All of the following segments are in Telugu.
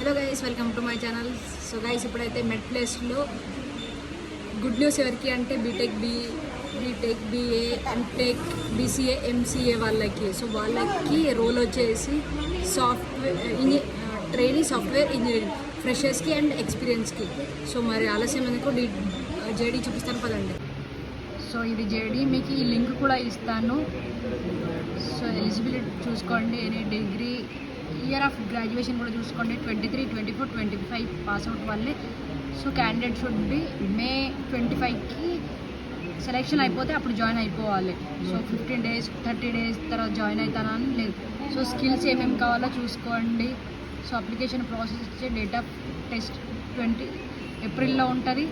Hello guys, welcome to my channel. So guys, ఇప్పుడైతే మెడ్ ప్లేస్లో గుడ్ న్యూస్ ఎవరికి అంటే BTech BA MTech BCA MCA వాళ్ళకి. సో వాళ్ళకి రోల్ వచ్చేసి ట్రైనింగ్ సాఫ్ట్వేర్ ఇంజనీరింగ్ ఫ్రెషర్స్కి అండ్ ఎక్స్పీరియన్స్కి. సో మరి ఆలస్యం ఎందుకు జేడీ చూపిస్తాను పదండి. సో ఇది జేడీ, మీకు ఈ లింక్ కూడా ఇస్తాను. సో ఎలిజిబిలిటీ చూసుకోండి, any degree, year of graduation కూడా చూసుకోండి. 23, 24, 25 పాస్అవుట్ వాళ్ళే. So candidate should be May 25కి సెలెక్షన్ అయిపోతే అప్పుడు జాయిన్ అయిపోవాలి. సో 15 days 30 days తర్వాత జాయిన్ అవుతానని లేదు. సో స్కిల్స్ ఏమేమి కావాలో చూసుకోండి. సో అప్లికేషన్ ప్రాసెస్ ఇచ్చే డేట్ ఆఫ్ టెస్ట్ 20 ఏప్రిల్లో ఉంటుంది.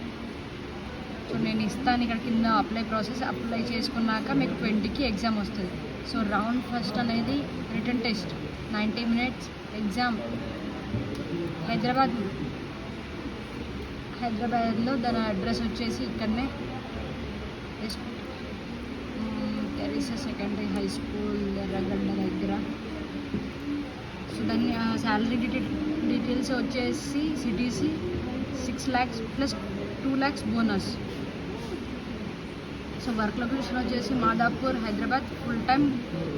సో నేను ఇస్తాను ఇక్కడ కింద అప్లై చేసుకున్నాక మీకు 20కి ఎగ్జామ్ వస్తుంది. సో రౌండ్ ఫస్ట్ అనేది రిటన్ టెస్ట్ 90 minutes ఎగ్జామ్. హైదరాబాద్లో దాని అడ్రస్ వచ్చేసి ఇక్కడనే తెరీసా సెకండరీ హై స్కూల్ ఎర్రగడ్డ దగ్గర. సో దాని శాలరీ డీటెయిల్స్ వచ్చేసి CTC 6 lakhs plus 2 lakhs bonus. So work location వచ్చేసి Madhapur Hyderabad, full time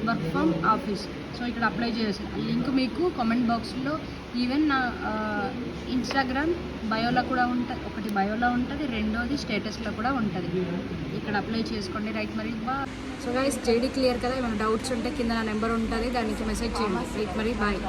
work from office. So ఇక్కడ అప్లై చేయాల్సి లింక్ మీకు కామెంట్ బాక్స్లో, ఈవెన్ నా ఇన్స్టాగ్రామ్ బయోలో కూడా ఉంటుంది. ఒకటి బయోలో ఉంటుంది, రెండోది స్టేటస్లో కూడా ఉంటుంది. ఇక్కడ అప్లై చేసుకోండి. రైట్ మరి సో గైస్, జేడీ క్లియర్ కదా. ఏమైనా డౌట్స్ ఉంటే కింద నా నెంబర్ ఉంటుంది, దానికి మెసేజ్ చేయండి. రైట్ మరి బాయ్.